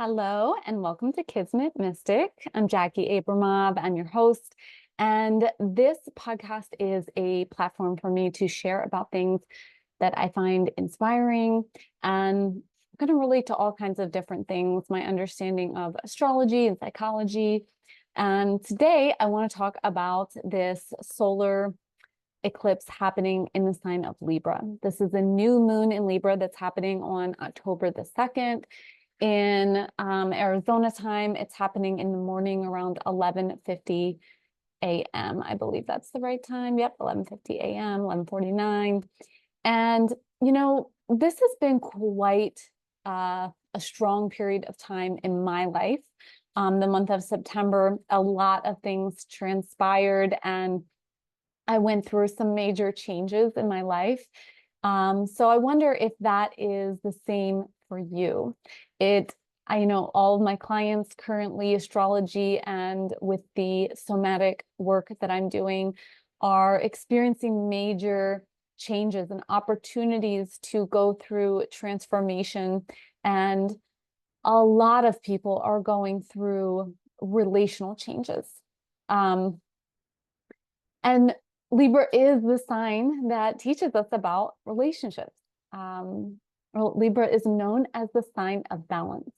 Hello and welcome to Kismet Mystic. I'm Jackie Abramov. I'm your host. And this podcast is a platform for me to share about things that I find inspiring. And I'm going to relate to all kinds of different things, my understanding of astrology and psychology. And today I want to talk about this solar eclipse happening in the sign of Libra. This is a new moon in Libra that's happening on October the 2nd. In Arizona time, it's happening in the morning around 11:50 a.m. I believe that's the right time. Yep, 11:50 a.m., 11:49. And, this has been quite a strong period of time in my life. The month of September, a lot of things transpired and I went through some major changes in my life. So I wonder if that is the same for you. I know all of my clients currently, astrology and with the somatic work that I'm doing, are experiencing major changes and opportunities to go through transformation. And a lot of people are going through relational changes. And Libra is the sign that teaches us about relationships. Libra is known as the sign of balance.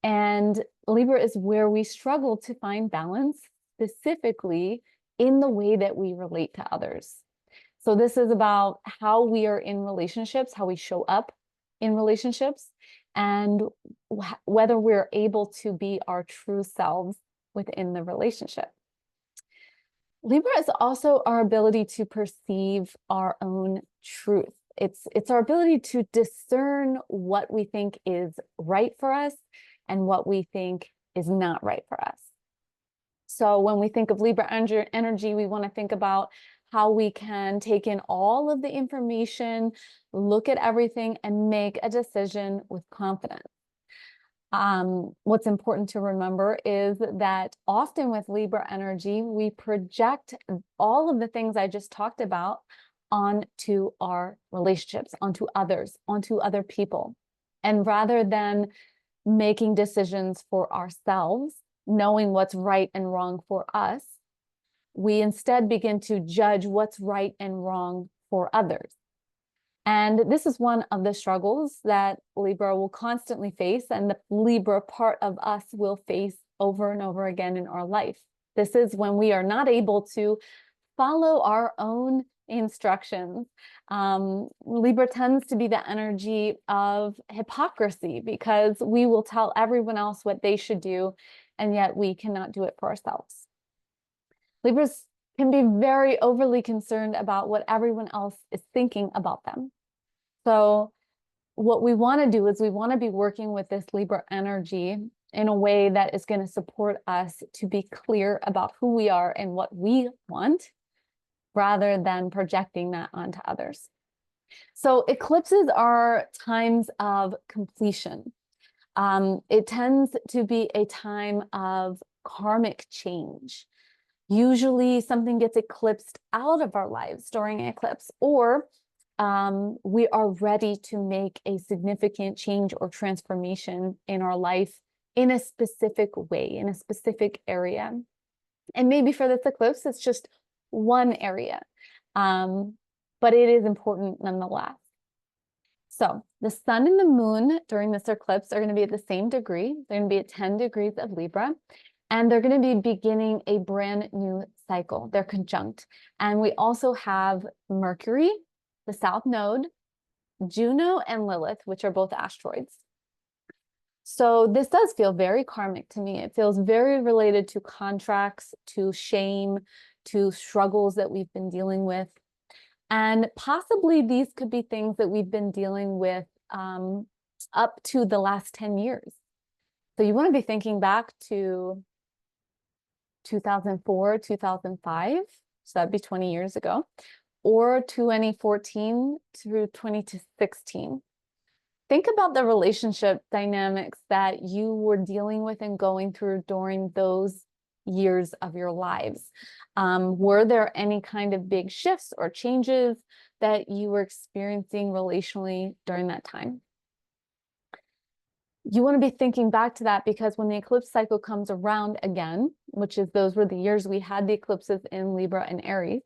And Libra is where we struggle to find balance, specifically in the way that we relate to others. So this is about how we are in relationships, how we show up in relationships, and whether we're able to be our true selves within the relationship. Libra is also our ability to perceive our own truth. It's our ability to discern what we think is right for us and what we think is not right for us. So when we think of Libra energy, we want to think about how we can take in all of the information, look at everything, and make a decision with confidence. What's important to remember is that often with Libra energy, we project all of the things I just talked about onto our relationships, onto others, onto other people. And rather than making decisions for ourselves, knowing what's right and wrong for us, we instead begin to judge what's right and wrong for others. And this is one of the struggles that Libra will constantly face, and the Libra part of us will face over and over again in our life. This is when we are not able to follow our own instructions. Libra tends to be the energy of hypocrisy because we will tell everyone else what they should do, and yet we cannot do it for ourselves. Libras can be very overly concerned about what everyone else is thinking about them. So what we want to do is we want to be working with this Libra energy in a way that is going to support us to be clear about who we are and what we want, rather than projecting that onto others. So eclipses are times of completion. It tends to be a time of karmic change. Usually something gets eclipsed out of our lives during an eclipse, or we are ready to make a significant change or transformation in our life in a specific way, in a specific area. And maybe for this eclipse, it's just one area, but it is important nonetheless. So the sun and the moon during this eclipse are going to be at the same degree. They're going to be at 10 degrees of Libra, and they're going to be beginning a brand new cycle. They're conjunct. And we also have Mercury, the South Node, Juno, and Lilith, which are both asteroids. So this does feel very karmic to me. It feels very related to contracts, to shame, to struggles that we've been dealing with. And possibly these could be things that we've been dealing with up to the last 10 years. So you want to be thinking back to 2004, 2005, so that'd be 20 years ago, or 2014 through 2016. Think about the relationship dynamics that you were dealing with and going through during those years of your lives. Were there any kind of big shifts or changes that you were experiencing relationally during that time? you want to be thinking back to that, because when the eclipse cycle comes around again, which is those were the years we had the eclipses in Libra and Aries,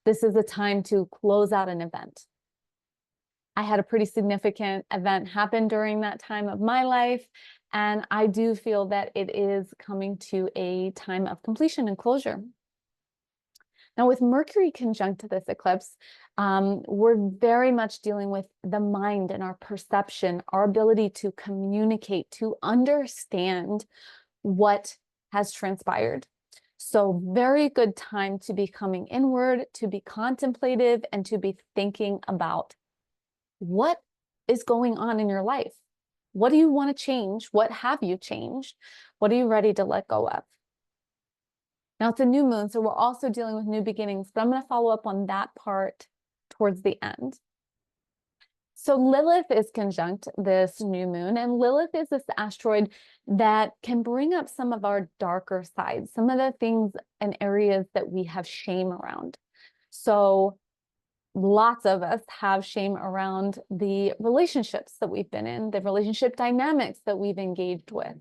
this is a time to close out an event. I had a pretty significant event happen during that time of my life, and I do feel that it is coming to a time of completion and closure. Now, with Mercury conjunct to this eclipse, we're very much dealing with the mind and our perception, our ability to communicate, to understand what has transpired. So very good time to be coming inward, to be contemplative, and to be thinking about what is going on in your life. What do you want to change? What have you changed? What are you ready to let go of? Now, it's a new moon, so we're also dealing with new beginnings, but I'm going to follow up on that part towards the end. So Lilith is conjunct this new moon, and Lilith is this asteroid that can bring up some of our darker sides, some of the things and areas that we have shame around. So lots of us have shame around the relationships that we've been in, the relationship dynamics that we've engaged with.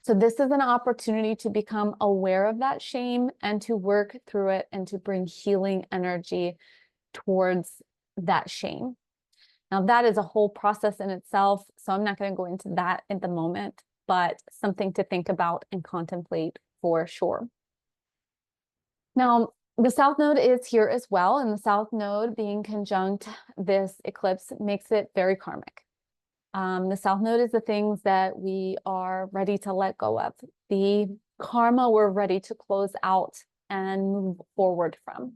So this is an opportunity to become aware of that shame and to work through it and to bring healing energy towards that shame. Now, that is a whole process in itself, so I'm not going to go into that at the moment, but something to think about and contemplate for sure. Now, the South Node is here as well, and the South Node being conjunct this eclipse makes it very karmic. The South Node is the things that we are ready to let go of, the karma we're ready to close out and move forward from.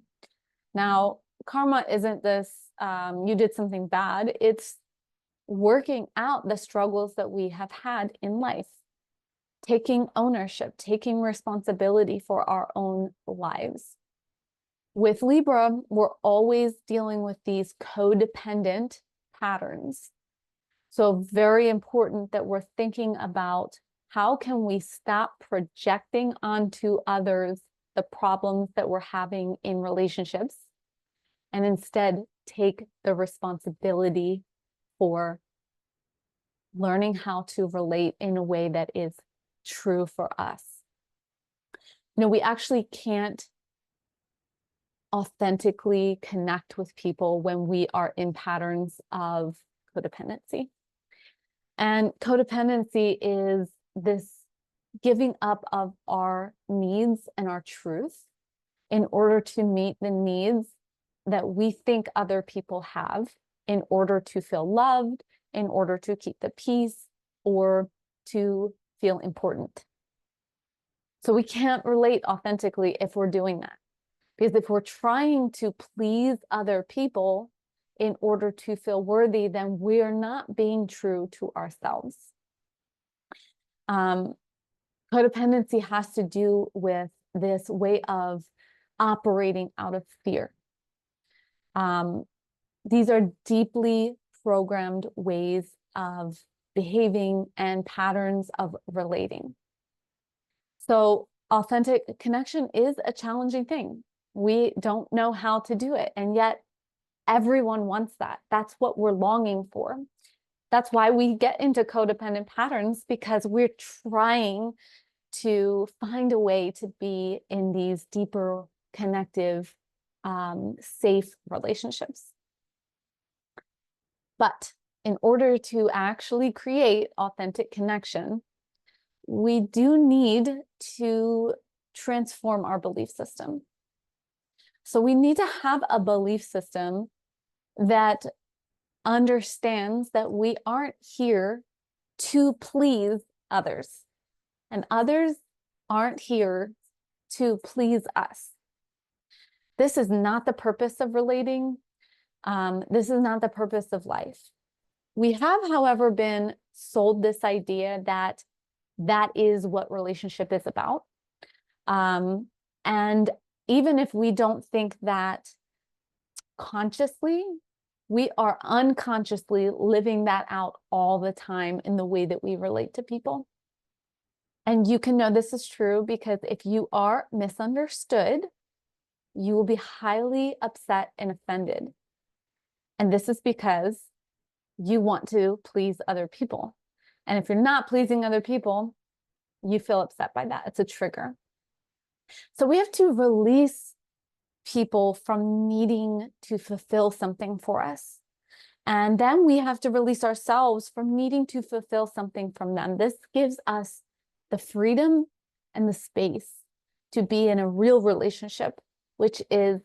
Now, karma isn't this, you did something bad. It's working out the struggles that we have had in life, taking ownership, taking responsibility for our own lives. With Libra, we're always dealing with these codependent patterns. So very important that we're thinking about how can we stop projecting onto others the problems that we're having in relationships, and instead take the responsibility for learning how to relate in a way that is true for us. You know, we actually can't authentically connect with people when we are in patterns of codependency. And codependency is this giving up of our needs and our truth in order to meet the needs that we think other people have, in order to feel loved, in order to keep the peace, or to feel important. So we can't relate authentically if we're doing that. Because if we're trying to please other people in order to feel worthy, then we are not being true to ourselves. Codependency has to do with this way of operating out of fear. These are deeply programmed ways of behaving and patterns of relating. So authentic connection is a challenging thing. We don't know how to do it, and yet everyone wants that. That's what we're longing for. That's why we get into codependent patterns, because we're trying to find a way to be in these deeper, connective, safe relationships. But in order to actually create authentic connection, we do need to transform our belief system. So we need to have a belief system that understands that we aren't here to please others, and others aren't here to please us. This is not the purpose of relating. This is not the purpose of life. We have, however, been sold this idea that that is what relationship is about. And even if we don't think that consciously, we are unconsciously living that out all the time in the way that we relate to people. And you can know this is true because if you are misunderstood, you will be highly upset and offended. And this is because you want to please other people. And if you're not pleasing other people, you feel upset by that. It's a trigger. So we have to release people from needing to fulfill something for us. And then we have to release ourselves from needing to fulfill something from them. This gives us the freedom and the space to be in a real relationship, which is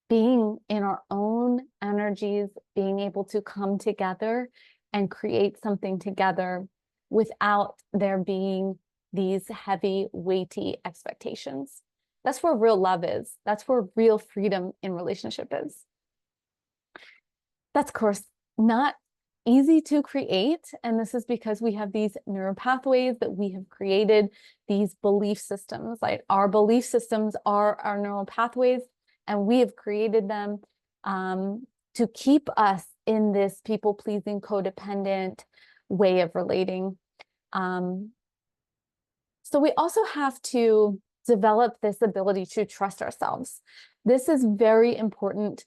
being in our own energies, being able to come together and create something together without there being these heavy, weighty expectations. That's where real love is. That's where real freedom in relationship is. That's, of course, not easy to create. And this is because we have these neural pathways that we have created, these belief systems. Like our belief systems are our neural pathways, and we have created them to keep us in this people-pleasing, codependent way of relating. So we also have to develop this ability to trust ourselves. This is very important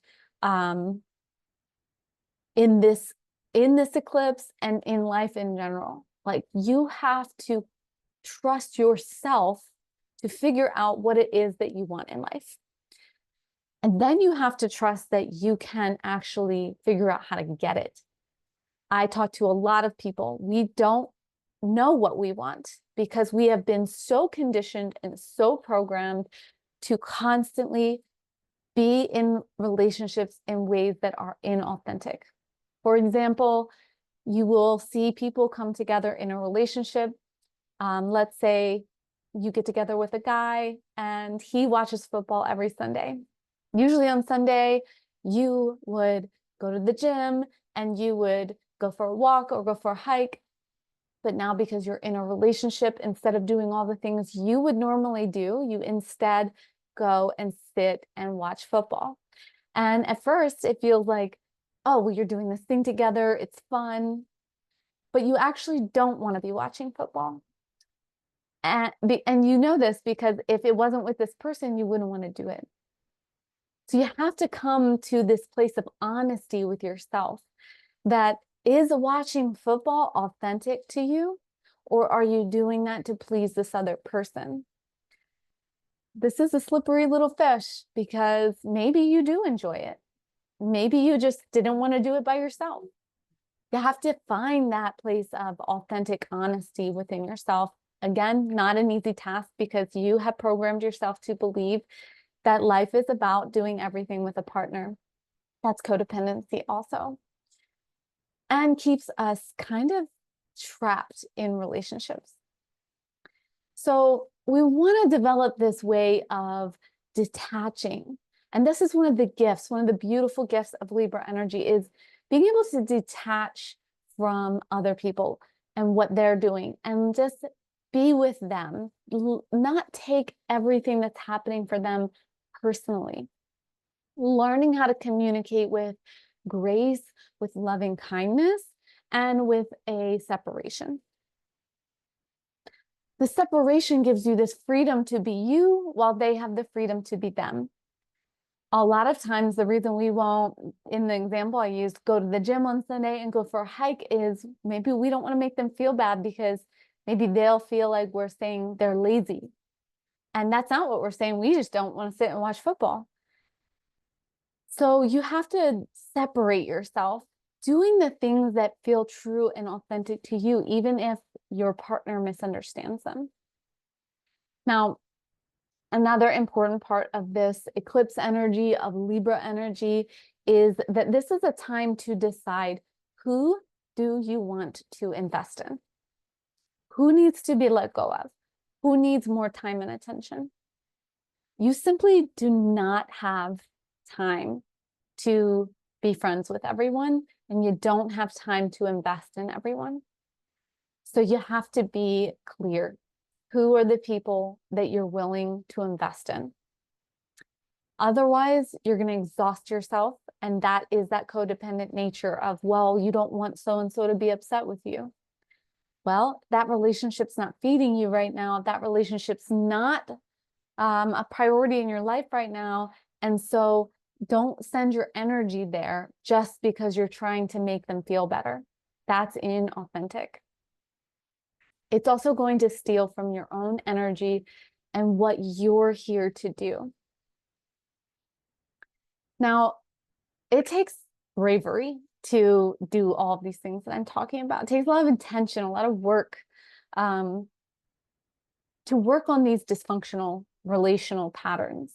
in this eclipse and in life in general. Like, you have to trust yourself to figure out what it is that you want in life. And then you have to trust that you can actually figure out how to get it. I talk to a lot of people. We don't know what we want because we have been so conditioned and so programmed to constantly be in relationships in ways that are inauthentic. For example, you will see people come together in a relationship. Let's say you get together with a guy and he watches football every Sunday. Usually on Sunday, you would go to the gym and you would go for a walk or go for a hike. But now, because you're in a relationship, instead of doing all the things you would normally do, you instead go and sit and watch football. And at first it feels like, oh, well, you're doing this thing together, it's fun, but you actually don't want to be watching football. And you know this because if it wasn't with this person, you wouldn't want to do it. So you have to come to this place of honesty with yourself. That, is watching football authentic to you, or are you doing that to please this other person? This is a slippery little fish because maybe you do enjoy it. Maybe you just didn't want to do it by yourself. You have to find that place of authentic honesty within yourself. Again, not an easy task because you have programmed yourself to believe that life is about doing everything with a partner. That's codependency also. And keeps us kind of trapped in relationships. So we want to develop this way of detaching. And this is one of the gifts, one of the beautiful gifts of Libra energy, is being able to detach from other people and what they're doing and just be with them, not take everything that's happening for them personally. Learning how to communicate with grace, with loving kindness, and with a separation. The separation gives you this freedom to be you while they have the freedom to be them. A lot of times the reason we won't, in the example I used, go to the gym on Sunday and go for a hike is maybe we don't want to make them feel bad because maybe they'll feel like we're saying they're lazy. And that's not what we're saying. We just don't want to sit and watch football. So you have to separate yourself, doing the things that feel true and authentic to you, even if your partner misunderstands them. Now, another important part of this eclipse energy, of Libra energy, is that this is a time to decide, who do you want to invest in? Who needs to be let go of? Who needs more time and attention? You simply do not have time to be friends with everyone, and you don't have time to invest in everyone. So you have to be clear. Who are the people that you're willing to invest in? Otherwise, you're going to exhaust yourself, and that is that codependent nature of, well, you don't want so-and-so to be upset with you. Well, that relationship's not feeding you right now. That relationship's not a priority in your life right now. And so don't send your energy there just because you're trying to make them feel better. That's inauthentic. It's also going to steal from your own energy and what you're here to do. Now, it takes bravery to do all of these things that I'm talking about. It takes a lot of intention, a lot of work, to work on these dysfunctional relational patterns.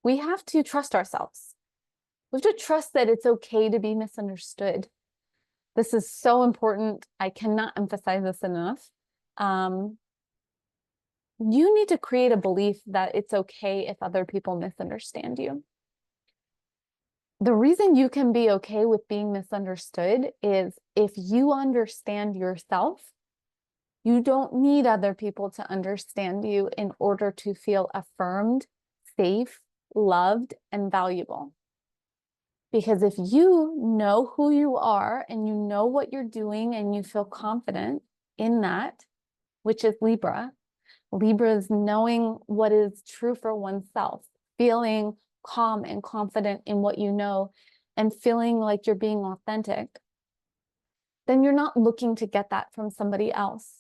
We have to trust ourselves. We have to trust that it's okay to be misunderstood. This is so important. I cannot emphasize this enough. You need to create a belief that it's okay if other people misunderstand you. The reason you can be okay with being misunderstood is if you understand yourself, you don't need other people to understand you in order to feel affirmed, safe, loved, and valuable. Because if you know who you are and you know what you're doing and you feel confident in that, which is Libra, Libra is knowing what is true for oneself, feeling calm and confident in what you know, and feeling like you're being authentic, then you're not looking to get that from somebody else.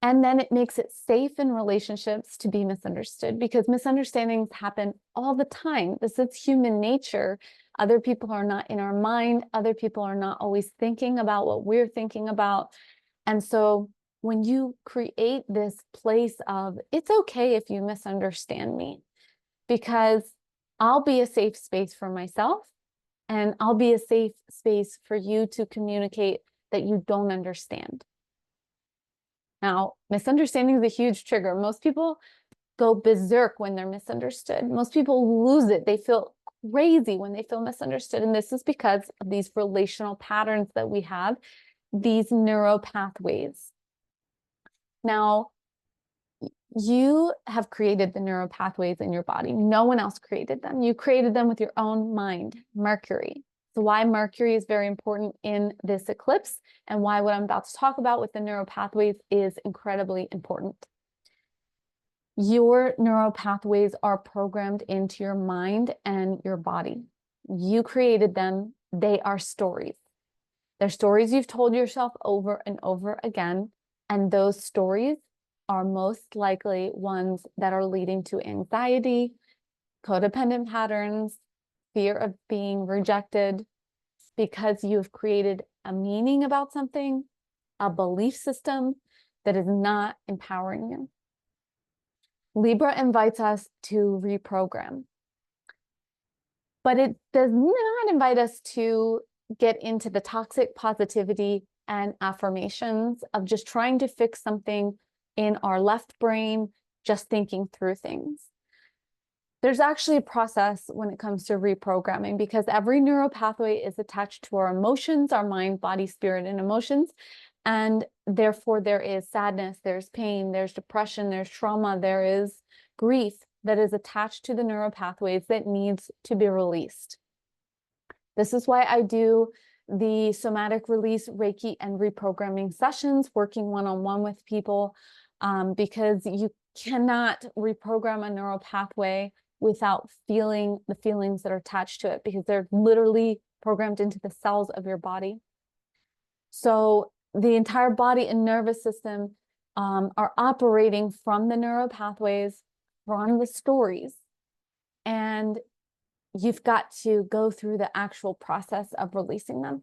And then it makes it safe in relationships to be misunderstood, because misunderstandings happen all the time. This is human nature. Other people are not in our mind. Other people are not always thinking about what we're thinking about. And so when you create this place of, it's okay if you misunderstand me, because I'll be a safe space for myself, and I'll be a safe space for you to communicate that you don't understand. Now, misunderstanding is a huge trigger. Most people go berserk when they're misunderstood. Most people lose it. They feel crazy when they feel misunderstood. And this is because of these relational patterns that we have, these neural pathways. Now, you have created the neural pathways in your body. No one else created them. You created them with your own mind, Mercury. So why Mercury is very important in this eclipse, and why what I'm about to talk about with the neural pathways is incredibly important. Your neural pathways are programmed into your mind and your body. You created them. They are stories. They're stories you've told yourself over and over again, and those stories are most likely ones that are leading to anxiety, codependent patterns, fear of being rejected, because you've created a meaning about something, a belief system that is not empowering you. Libra invites us to reprogram, but it does not invite us to get into the toxic positivity and affirmations of just trying to fix something in our left brain, just thinking through things. There's actually a process when it comes to reprogramming, because every neural pathway is attached to our emotions, our mind, body, spirit, and emotions. And therefore, there is sadness, there's pain, there's depression, there's trauma, there is grief that is attached to the neural pathways that needs to be released. This is why I do the somatic release, Reiki, and reprogramming sessions, working one-on-one with people, because you cannot reprogram a neural pathway without feeling the feelings that are attached to it, because they're literally programmed into the cells of your body. So the entire body and nervous system are operating from the neural pathways, from the stories, and you've got to go through the actual process of releasing them.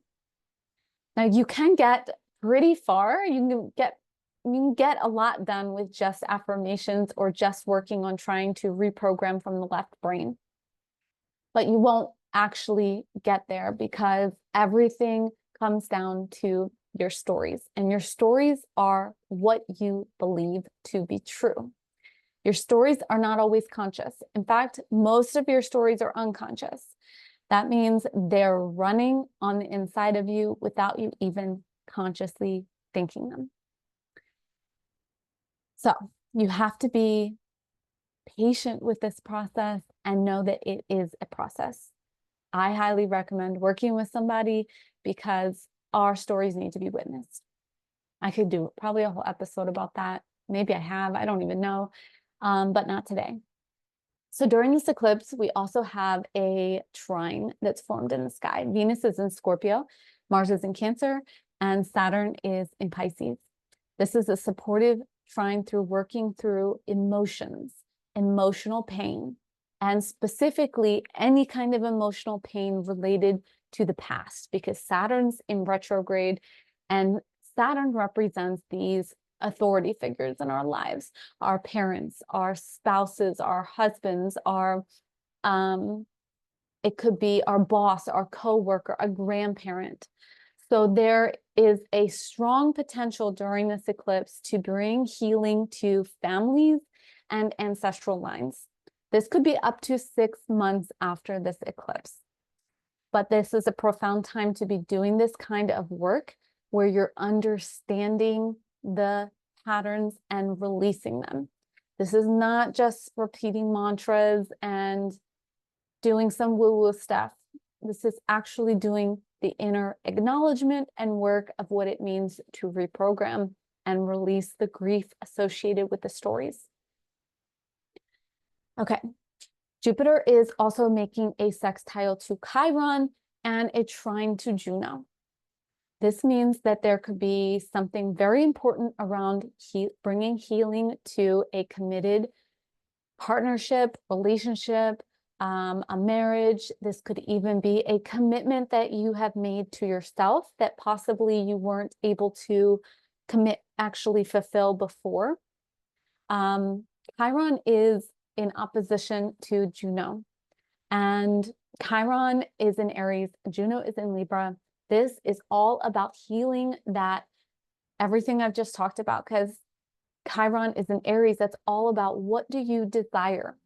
Now, you can get pretty far. You can get a lot done with just affirmations or just working on trying to reprogram from the left brain. But you won't actually get there, because everything comes down to your stories. And your stories are what you believe to be true. Your stories are not always conscious. In fact, most of your stories are unconscious. That means they're running on the inside of you without you even consciously thinking them. So you have to be patient with this process and know that it is a process. I highly recommend working with somebody, because our stories need to be witnessed. I could do probably a whole episode about that. Maybe I have, I don't even know, but not today. So during this eclipse, we also have a trine that's formed in the sky. Venus is in Scorpio, Mars is in Cancer, and Saturn is in Pisces. This is a supportive trine through working through emotions, emotional pain, and specifically any kind of emotional pain related to the past, because Saturn's in retrograde and Saturn represents these authority figures in our lives, our parents, our spouses, our husbands, it could be our boss, our coworker, a grandparent. So there is a strong potential during this eclipse to bring healing to families and ancestral lines. This could be up to 6 months after this eclipse. But this is a profound time to be doing this kind of work where you're understanding the patterns and releasing them. This is not just repeating mantras and doing some woo-woo stuff. This is actually doing the inner acknowledgement and work of what it means to reprogram and release the grief associated with the stories. Okay, Jupiter is also making a sextile to Chiron and a trine to Juno. This means that there could be something very important around bringing healing to a committed partnership, relationship, a marriage. This could even be a commitment that you have made to yourself that possibly you weren't able to actually fulfill before. Chiron is in opposition to Juno, and Chiron is in Aries, Juno is in Libra. This is all about healing that everything I've just talked about, because Chiron is in Aries. That's all about what do you desire.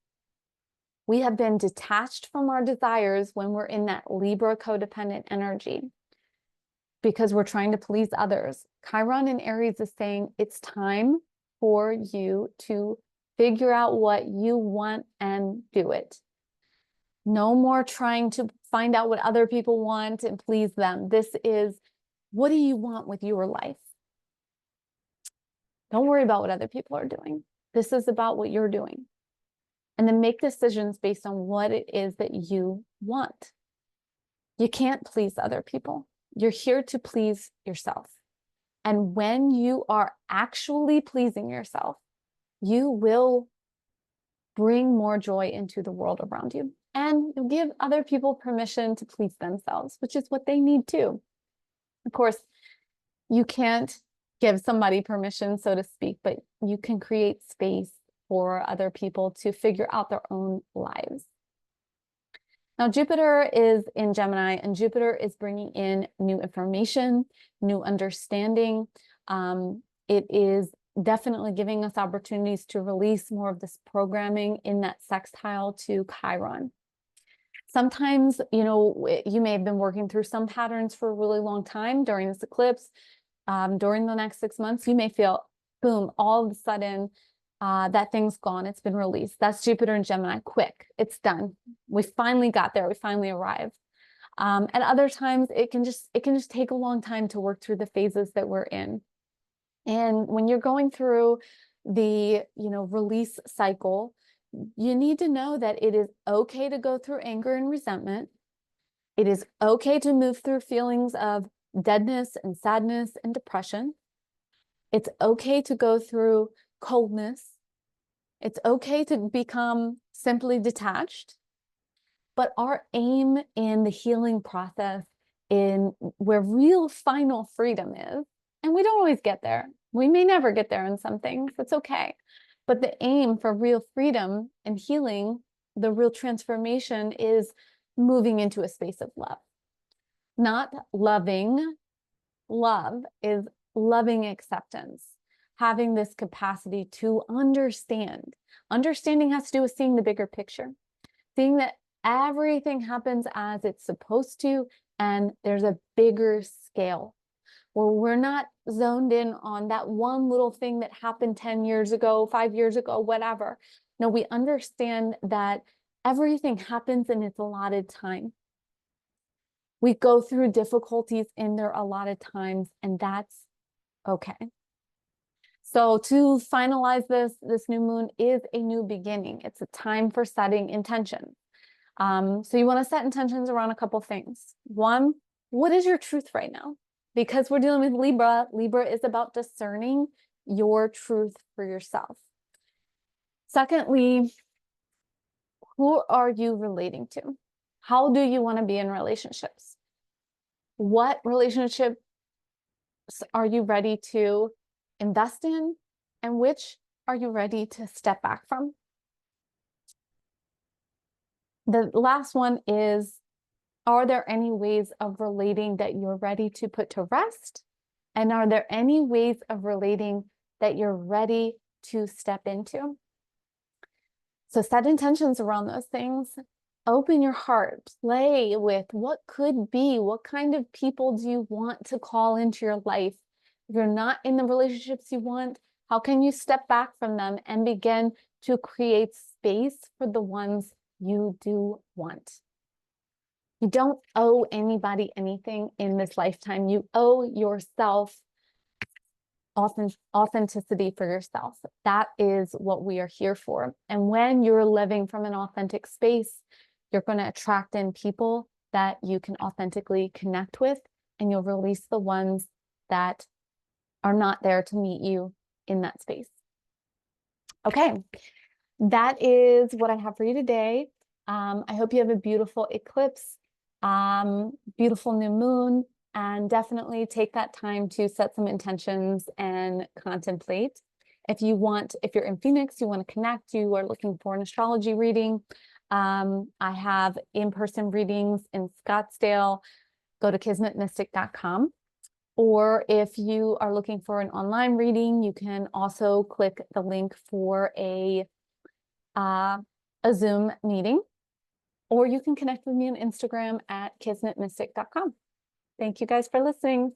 We have been detached from our desires when we're in that Libra codependent energy because we're trying to please others. Chiron in Aries is saying it's time for you to figure out what you want and do it. No more trying to find out what other people want and please them. This is, what do you want with your life? Don't worry about what other people are doing. This is about what you're doing. And then make decisions based on what it is that you want. You can't please other people. You're here to please yourself. And when you are actually pleasing yourself, you will bring more joy into the world around you. And you'll give other people permission to please themselves, which is what they need too. Of course, you can't give somebody permission, so to speak, but you can create space for other people to figure out their own lives. Now, Jupiter is in Gemini, and Jupiter is bringing in new information, new understanding. It is definitely giving us opportunities to release more of this programming in that sextile to Chiron. Sometimes, you know, you may have been working through some patterns for a really long time during this eclipse. During the next 6 months, you may feel, boom, all of a sudden, that thing's gone. It's been released. That's Jupiter and Gemini. Quick, it's done. We finally got there. We finally arrived. And other times, it can just take a long time to work through the phases that we're in. And when you're going through the, release cycle, you need to know that it is okay to go through anger and resentment. It is okay to move through feelings of deadness and sadness and depression. It's okay to go through coldness. It's okay to become simply detached. But our aim in the healing process, in where real final freedom is, and we don't always get there. We may never get there in some things. It's okay. But the aim for real freedom and healing, the real transformation, is moving into a space of love. Not loving. Love is loving acceptance. Having this capacity to understand. Understanding has to do with seeing the bigger picture. Seeing that everything happens as it's supposed to, and there's a bigger scale. Where we're not zoned in on that one little thing that happened 10 years ago, 5 years ago, whatever. No, we understand that everything happens in its allotted time. We go through difficulties in their allotted times, and that's okay. So to finalize this new moon is a new beginning. It's a time for setting intentions. So you want to set intentions around a couple things. One, what is your truth right now? because we're dealing with Libra, Libra is about discerning your truth for yourself. Secondly, who are you relating to? How do you want to be in relationships? What relationships are you ready to invest in, and which are you ready to step back from? The last one is, are there any ways of relating that you're ready to put to rest? And are there any ways of relating that you're ready to step into? So set intentions around those things. Open your heart, play with what could be, what kind of people do you want to call into your life? If you're not in the relationships you want, how can you step back from them and begin to create space for the ones you do want? You don't owe anybody anything in this lifetime. You owe yourself authenticity for yourself. That is what we are here for. And when you're living from an authentic space, you're going to attract in people that you can authentically connect with, and you'll release the ones that are not there to meet you in that space. Okay, that is what I have for you today. I hope you have a beautiful eclipse, beautiful new moon, and definitely take that time to set some intentions and contemplate. If you're in Phoenix, you want to connect, you are looking for an astrology reading, I have in-person readings in Scottsdale. Go to kismetmystic.com. Or if you are looking for an online reading, you can also click the link for a Zoom meeting, or you can connect with me on Instagram at kismetmystic.com. Thank you guys for listening.